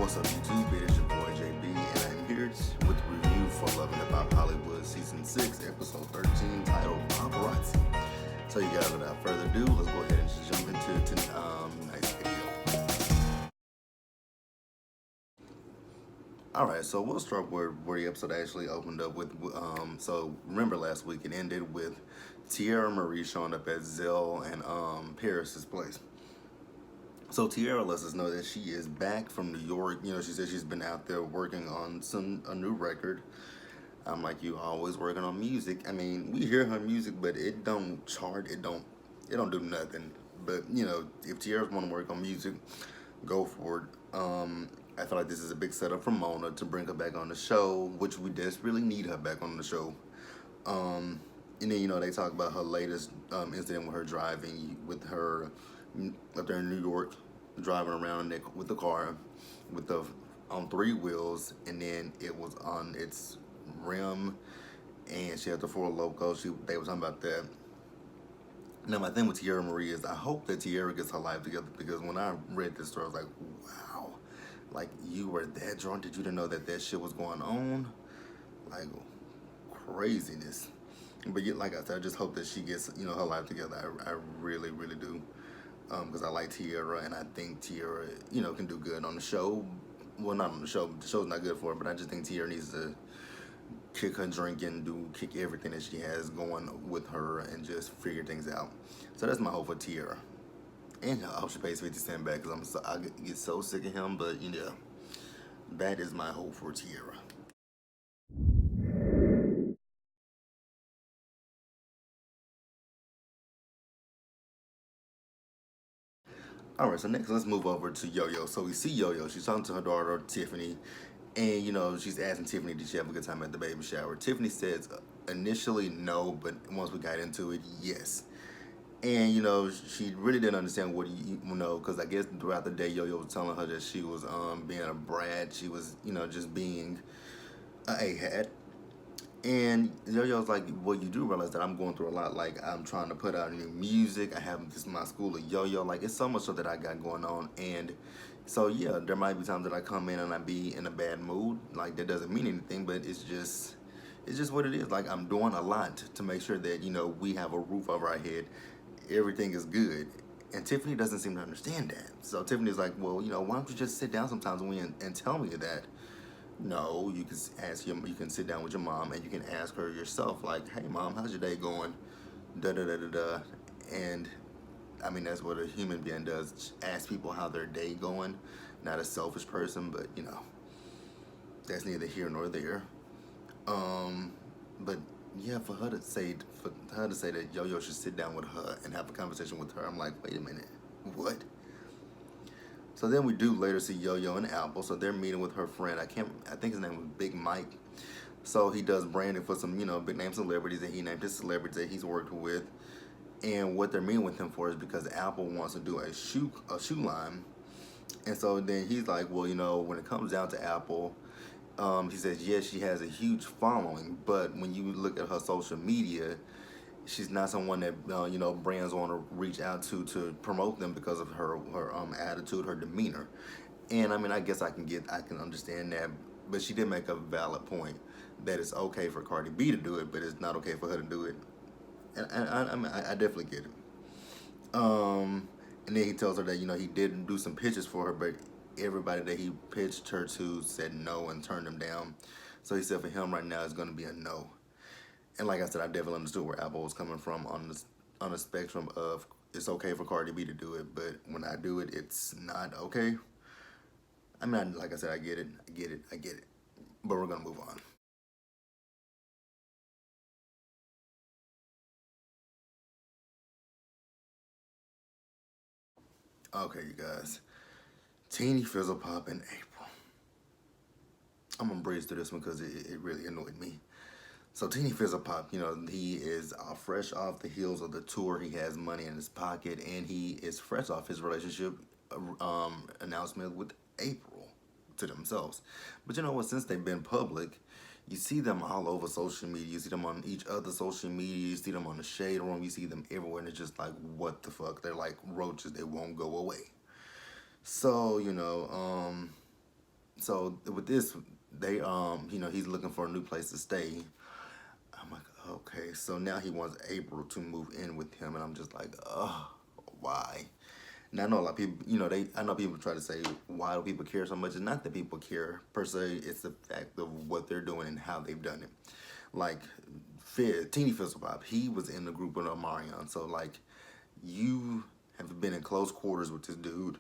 What's up, YouTube? It is your boy JB, and I'm here with a review for Love and Hip Hop Hollywood Season 6, Episode 13, titled Paparizzi. So, you guys, without further ado, let's go ahead and just jump into tonight's video. Alright, so we'll start where the episode actually opened up with. So, remember last week it ended with Tierra Marie showing up at Zell and Paris's place. So Tierra lets us know that she is back from New York. You know, she said she's been out there working on a new record. I'm like, you always working on music. I mean, we hear her music, but it don't chart. It don't do nothing. But you know, if Tierra's want to work on music, go for it. I feel like this is a big setup for Mona to bring her back on the show, which we desperately need her back on the show. And then, you know, they talk about her latest incident with her driving, with her up there in New York, driving around with the car with the on three wheels, and then it was on its rim, and she had the Four Loko. They were talking about that. Now, my thing with Tierra Marie is I hope that Tierra gets her life together, because when I read this story, I was like, wow, like, you were that drunk that you didn't know that shit was going on? Like, craziness. But like I said, I just hope that she gets, you know, her life together. I really, really do. Because I like Tierra, and I think Tierra, you know, can do good on the show. Well, not on the show. The show's not good for her, but I just think Tierra needs to kick her drinking, kick everything that she has going with her, and just figure things out. So that's my hope for Tierra. And I hope she pays 50 Cent back, because I get so sick of him. But, you know, that is my hope for Tierra. Alright, so next let's move over to Yo-Yo. So we see Yo-Yo. She's talking to her daughter, Tiffany. And, you know, she's asking Tiffany, did she have a good time at the baby shower? Tiffany says initially no, but once we got into it, yes. And, you know, she really didn't understand what, you know, because I guess throughout the day, Yo-Yo was telling her that she was being a brat. She was, you know, just being a A-hat. And Yo-Yo's like, well, you do realize that I'm going through a lot. Like, I'm trying to put out new music. I have this my school of Yo-Yo. Like, it's so much stuff that I got going on. And so, yeah, there might be times that I come in and I be in a bad mood. Like, that doesn't mean anything, but it's just what it is. Like, I'm doing a lot to make sure that, you know, we have a roof over our head. Everything is good. And Tiffany doesn't seem to understand that. So Tiffany's like, well, you know, why don't you just sit down sometimes and tell me that? No, you can you can sit down with your mom and you can ask her yourself, like, hey mom, how's your day going? Da da da da da. And I mean, that's what a human being does, ask people how their day going. Not a selfish person, but you know, that's neither here nor there. But yeah, for her to say that Yo-Yo should sit down with her and have a conversation with her, I'm like, wait a minute, what? So then we do later see Yo-Yo and Apple. So they're meeting with her friend. I think his name was Big Mike. So he does branding for some, you know, big name celebrities, and he named his celebrities that he's worked with. And what they're meeting with him for is because Apple wants to do a shoe line. And so then he's like, well, you know, when it comes down to Apple, he says, yes, she has a huge following, but when you look at her social media, she's not someone that you know, brands want to reach out to promote them because of her attitude, her demeanor. And I mean, I guess I can understand that, but she did make a valid point that it's okay for Cardi B to do it, but it's not okay for her to do it. And I mean, I definitely get it. And then he tells her that, you know, he did do some pitches for her, but everybody that he pitched her to said no and turned him down. So he said for him right now it's going to be a no. And like I said, I definitely understood where Apple was coming from on the spectrum of it's okay for Cardi B to do it, but when I do it, it's not okay. I mean, like I said, I get it. But we're gonna move on. Okay, you guys. Teeny Fizzle Pop in April. I'm gonna breeze through this one because it really annoyed me. So Teeny Fizzle Pop, you know, he is fresh off the heels of the tour. He has money in his pocket, and he is fresh off his relationship announcement with April to themselves. But you know what? Since they've been public, you see them all over social media. You see them on each other's social media. You see them on the Shade Room. You see them everywhere, and it's just like, what the fuck? They're like roaches. They won't go away. So you know, So with this, they he's looking for a new place to stay. I'm like, okay, so now he wants April to move in with him, and I'm just like, oh, why? And I know a lot of people, I know people try to say, why do people care so much? It's not that people care per se, it's the fact of what they're doing and how they've done it. Like, Teeny Fizzlepop, he was in the group with Omarion, so like, you have been in close quarters with this dude,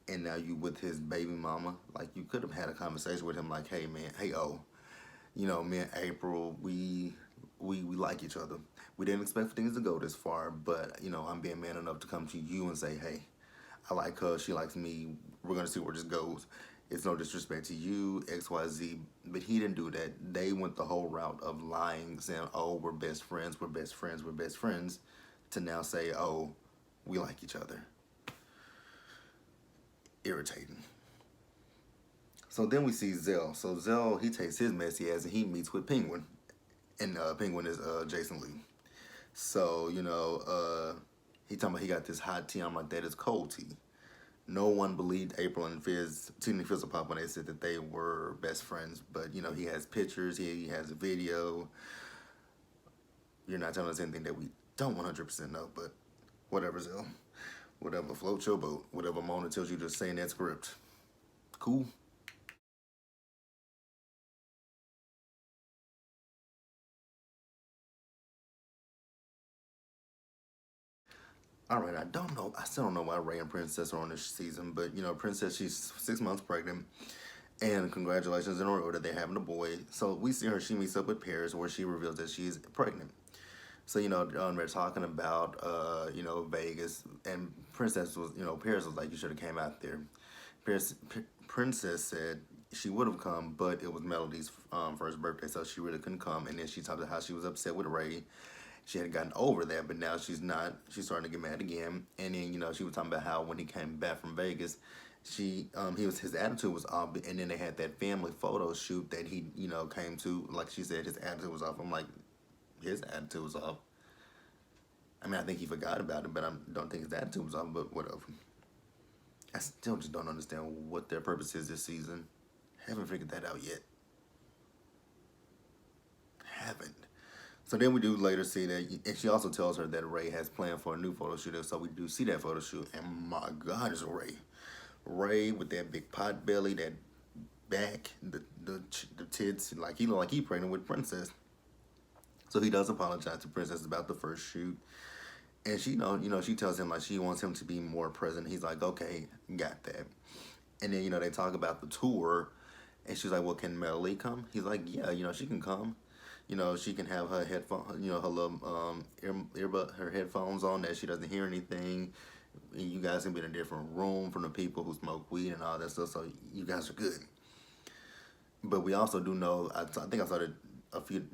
and now you with his baby mama. Like, you could have had a conversation with him, like, hey man, hey me and April, we like each other. We didn't expect for things to go this far, but I'm being man enough to come to you and say, hey, I like her, she likes me. We're gonna see where this goes. It's no disrespect to you, XYZ, but he didn't do that. They went the whole route of lying, saying, "Oh, we're best friends, we're best friends, we're best friends," to now say, "Oh, we like each other." Irritating. So then we see Zell. So Zell, he takes his messy ass and he meets with Penguin, and Penguin is Jason Lee. So he talking about he got this hot tea. I'm like, that is cold tea. No one believed April and Teeny Fizzlepop when they said that they were best friends. But he has pictures, he has a video. You're not telling us anything that we don't 100% know, but whatever, Zell. Whatever floats your boat. Whatever Mona tells you to say in that script. Cool. All right, I don't know. I still don't know why Ray and Princess are on this season, but Princess, she's 6 months pregnant, and congratulations in her order, they're having a boy. So we see her. She meets up with Paris, where she reveals that she's pregnant. So they're talking about Vegas, and Princess was Paris was like, you should have came out there. Princess said she would have come, but it was Melody's first birthday, so she really couldn't come. And then she talked about how she was upset with Ray. She had gotten over that, but now she's not. She's starting to get mad again. And then she was talking about how when he came back from Vegas, his attitude was off. And then they had that family photo shoot that he came to. Like she said, his attitude was off. I'm like, his attitude was off. I mean, I think he forgot about it, but I don't think his attitude was off. But whatever. I still just don't understand what their purpose is this season. Haven't figured that out yet. Haven't. So then we do later see that, and she also tells her that Ray has planned for a new photo shoot. So we do see that photo shoot, and my God, it's Ray. Ray with that big pot belly, that back, the tits, like he look like he pregnant with Princess. So he does apologize to Princess about the first shoot, and she tells him like she wants him to be more present. He's like, okay, got that. And then they talk about the tour, and she's like, well, can Melly come? He's like, yeah, she can come. She can have her headphone, her little earbud, her headphones on that she doesn't hear anything. And you guys can be in a different room from the people who smoke weed and all that stuff, so you guys are good. But we also do know, I think I saw it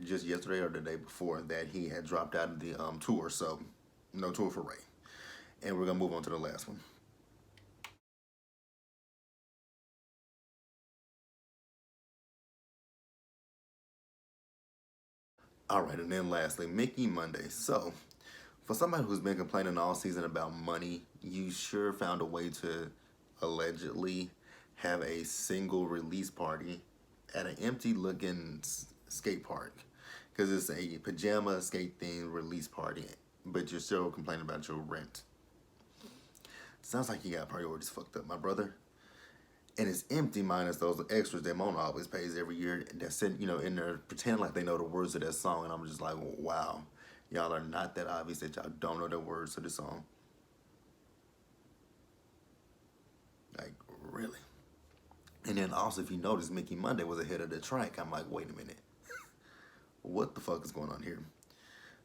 just yesterday or the day before, that he had dropped out of the tour, so no tour for Ray. And we're gonna move on to the last one. All right, and then lastly, Mickey Monday. So, for somebody who's been complaining all season about money, you sure found a way to allegedly have a single release party at an empty looking skate park. Because it's a pajama skate themed release party, but you're still complaining about your rent. Sounds like you got priorities fucked up, my brother. And it's empty minus those extras that Mona always pays every year. That sit, in there pretend like they know the words of that song, and I'm just like, wow, y'all are not that obvious that y'all don't know the words to the song. Like, really? And then also, if you notice, Mickey Monday was ahead of the track. I'm like, wait a minute, what the fuck is going on here?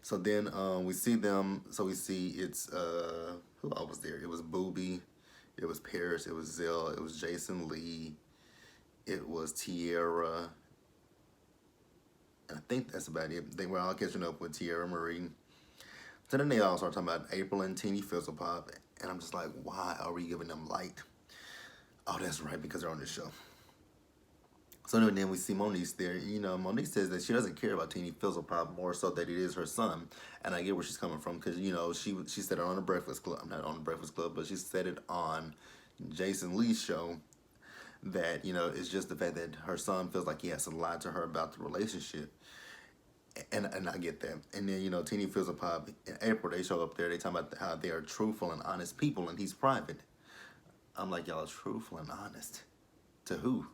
So then we see them. So we see it's who all was there? It was Booby, it was Paris, it was Zell, it was Jason Lee, it was Tierra, and I think that's about it. They were all catching up with Tierra Marie. So then they all start talking about April and Teeny Fizzlepop, and I'm just like, why are we giving them light? Oh, that's right, because they're on this show. So then we see Monique there. Monique says that she doesn't care about Teeny Fizzlepop, more so that it is her son. And I get where she's coming from, because she said it on the Breakfast Club. Not on the Breakfast Club, but she said it on Jason Lee's show that, you know, it's just the fact that her son feels like he has to lie to her about the relationship. And I get that. And then, you know, Teeny feels a pop. In April, they show up there. They talk about how they are truthful and honest people, and he's private. I'm like, y'all are truthful and honest. To who?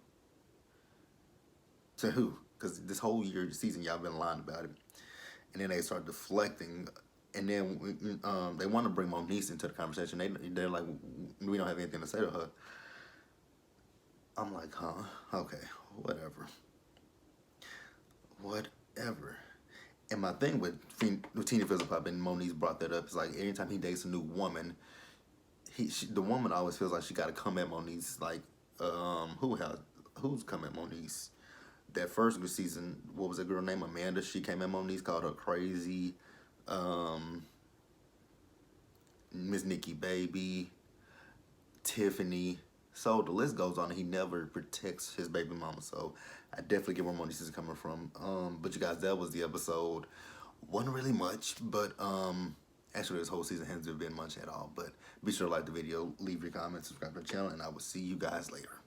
To who? Because this whole season, y'all been lying about it. And then they start deflecting. And then they want to bring Moniece into the conversation. They're like, we don't have anything to say to her. I'm like, huh? Okay, whatever. Whatever. And my thing with Tina Fizzlepop and Moniece brought that up is like anytime he dates a new woman, the woman always feels like she got to come at Moniece. Like, who's come at Moniece? That first season, what was that girl named Amanda? She came at Moniece, called her crazy. Miss Nikki Baby, Tiffany. So the list goes on, and he never protects his baby mama. So I definitely get where Moniece is coming from. But you guys, that was the episode. Wasn't really much, but actually this whole season hasn't been much at all. But be sure to like the video, leave your comments, subscribe to the channel, and I will see you guys later.